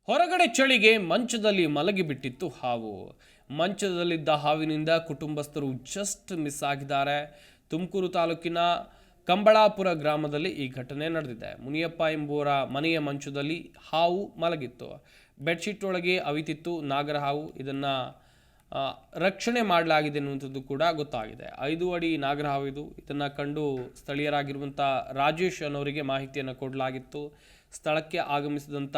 ಹೊರಗಡೆ ಚಳಿಗೆ ಮಂಚದಲ್ಲಿ ಮಲಗಿಬಿಟ್ಟಿತ್ತು ಹಾವು. ಮಂಚದಲ್ಲಿದ್ದ ಹಾವಿನಿಂದ ಕುಟುಂಬಸ್ಥರು ಜಸ್ಟ್ ಮಿಸ್ ಆಗಿದ್ದಾರೆ. ತುಮಕೂರು ತಾಲೂಕಿನ ಕಂಬಳಾಪುರ ಗ್ರಾಮದಲ್ಲಿ ಈ ಘಟನೆ ನಡೆದಿದೆ. ಮುನಿಯಪ್ಪ ಎಂಬುವರ ಮನೆಯ ಮಂಚದಲ್ಲಿ ಹಾವು ಮಲಗಿತ್ತು. ಬೆಡ್ಶೀಟ್ ಒಳಗೆ ಅವಿತಿತ್ತು ನಾಗರ ಹಾವು. ಇದನ್ನು ರಕ್ಷಣೆ ಮಾಡಲಾಗಿದೆ ಅನ್ನುವಂಥದ್ದು ಕೂಡ ಗೊತ್ತಾಗಿದೆ. 5 ಅಡಿ ನಾಗರ ಹಾವು ಇದು. ಇದನ್ನು ಕಂಡು ಸ್ಥಳೀಯರಾಗಿರುವಂಥ ರಾಜೇಶ್ ಅನ್ನೋರಿಗೆ ಮಾಹಿತಿಯನ್ನು ಕೊಡಲಾಗಿತ್ತು. ಸ್ಥಳಕ್ಕೆ ಆಗಮಿಸಿದಂಥ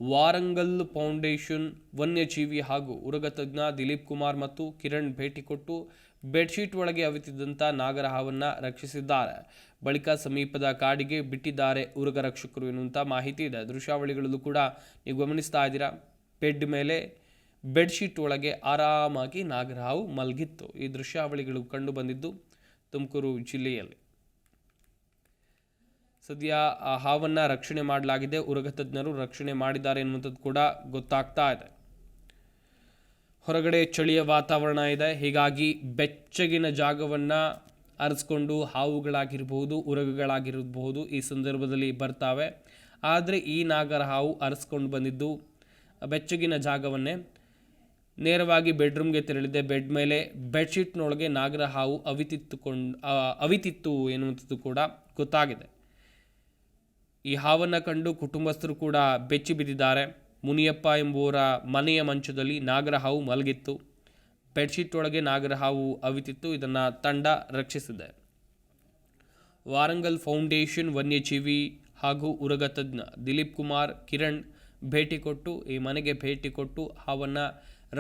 ವಾರಂಗಲ್ ಫೌಂಡೇಶನ್ ವನ್ಯಜೀವಿ ಹಾಗೂ ಉರಗ ತಜ್ಞ ದಿಲೀಪ್ ಕುಮಾರ್ ಮತ್ತು ಕಿರಣ್ ಭೇಟಿ ಕೊಟ್ಟು ಬೆಡ್ಶೀಟ್ ಒಳಗೆ ಅವಿತಿದ್ದಂಥ ನಾಗರ ಹಾವನ್ನು ರಕ್ಷಿಸಿದ್ದಾರೆ. ಬಳಿಕ ಸಮೀಪದ ಕಾಡಿಗೆ ಬಿಟ್ಟಿದ್ದಾರೆ ಉರಗ ರಕ್ಷಕರು ಎನ್ನುವಂಥ ಮಾಹಿತಿ ಇದೆ. ದೃಶ್ಯಾವಳಿಗಳಲ್ಲೂ ಕೂಡ ನೀವು ಗಮನಿಸ್ತಾ ಇದ್ದೀರಾ. ಬೆಡ್ಶೀಟ್ ಒಳಗೆ ಆರಾಮಾಗಿ ನಾಗರ ಹಾವು ಮಲಗಿತ್ತು. ಈ ದೃಶ್ಯಾವಳಿಗಳು ಕಂಡು ಬಂದಿದ್ದು ತುಮಕೂರು ಜಿಲ್ಲೆಯಲ್ಲಿ. ಸದ್ಯ ಆ ಹಾವನ್ನು ರಕ್ಷಣೆ ಮಾಡಲಾಗಿದೆ. ಉರಗ ತಜ್ಞರು ರಕ್ಷಣೆ ಮಾಡಿದ್ದಾರೆ ಎನ್ನುವಂಥದ್ದು ಕೂಡ ಗೊತ್ತಾಗ್ತಾ ಇದೆ. ಹೊರಗಡೆ ಚಳಿಯ ವಾತಾವರಣ ಇದೆ, ಹೀಗಾಗಿ ಬೆಚ್ಚಗಿನ ಜಾಗವನ್ನು ಆರಿಸ್ಕೊಂಡು ಹಾವುಗಳಾಗಿರ್ಬೋದು, ಉರಗಗಳಾಗಿರಬಹುದು ಈ ಸಂದರ್ಭದಲ್ಲಿ ಬರ್ತಾವೆ. ಆದರೆ ಈ ನಾಗರ ಹಾವು ಅರಸ್ಕೊಂಡು ಬಂದಿದ್ದು ಬೆಚ್ಚಗಿನ ಜಾಗವನ್ನೇ. ನೇರವಾಗಿ ಬೆಡ್ರೂಮ್ಗೆ ತೆರಳಿದೆ. ಬೆಡ್ ಮೇಲೆ ಬೆಡ್ಶೀಟ್ನೊಳಗೆ ನಾಗರ ಹಾವು ಅವಿತಿತ್ತು ಎನ್ನುವಂಥದ್ದು ಕೂಡ ಗೊತ್ತಾಗಿದೆ. ಈ ಹಾವನ್ನು ಕಂಡು ಕುಟುಂಬಸ್ಥರು ಕೂಡ ಬೆಚ್ಚಿ ಬಿದ್ದಿದ್ದಾರೆ. ಮುನಿಯಪ್ಪ ಎಂಬುವರ ಮನೆಯ ಮಂಚದಲ್ಲಿ ನಾಗರ ಹಾವು ಮಲಗಿತ್ತು. ಬೆಡ್ಶೀಟ್ ಒಳಗೆ ನಾಗರ ಹಾವು ಅವಿತಿತ್ತು. ಇದನ್ನು ತಂಡ ರಕ್ಷಿಸಿದೆ. ವಾರಂಗಲ್ ಫೌಂಡೇಶನ್ ವನ್ಯಜೀವಿ ಹಾಗೂ ಉರಗ ತಜ್ಞ ದಿಲೀಪ್ ಕುಮಾರ್, ಕಿರಣ್ ಈ ಮನೆಗೆ ಭೇಟಿ ಕೊಟ್ಟು ಹಾವನ್ನು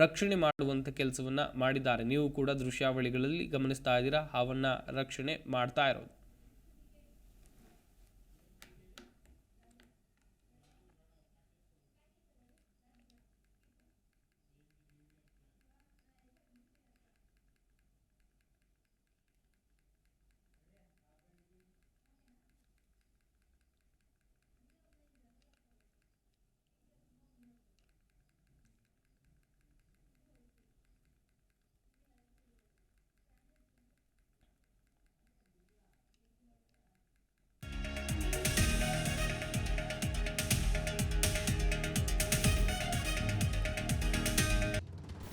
ರಕ್ಷಣೆ ಮಾಡುವಂಥ ಕೆಲಸವನ್ನು ಮಾಡಿದ್ದಾರೆ. ನೀವು ಕೂಡ ದೃಶ್ಯಾವಳಿಗಳಲ್ಲಿ ಗಮನಿಸ್ತಾ ಇದ್ದೀರಾ ಹಾವನ್ನು ರಕ್ಷಣೆ ಮಾಡ್ತಾ ಇರೋದು.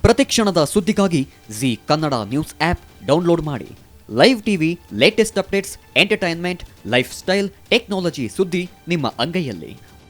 ಪ್ರತಿಕ್ಷಣದ ಸುದ್ದಿಗಾಗಿ Zee Kannada news app download ಮಾಡಿ. Live TV, latest updates, entertainment, life style, technology ಸುದ್ದಿ ನಿಮ್ಮ ಅಂಗೈಯಲ್ಲಿ.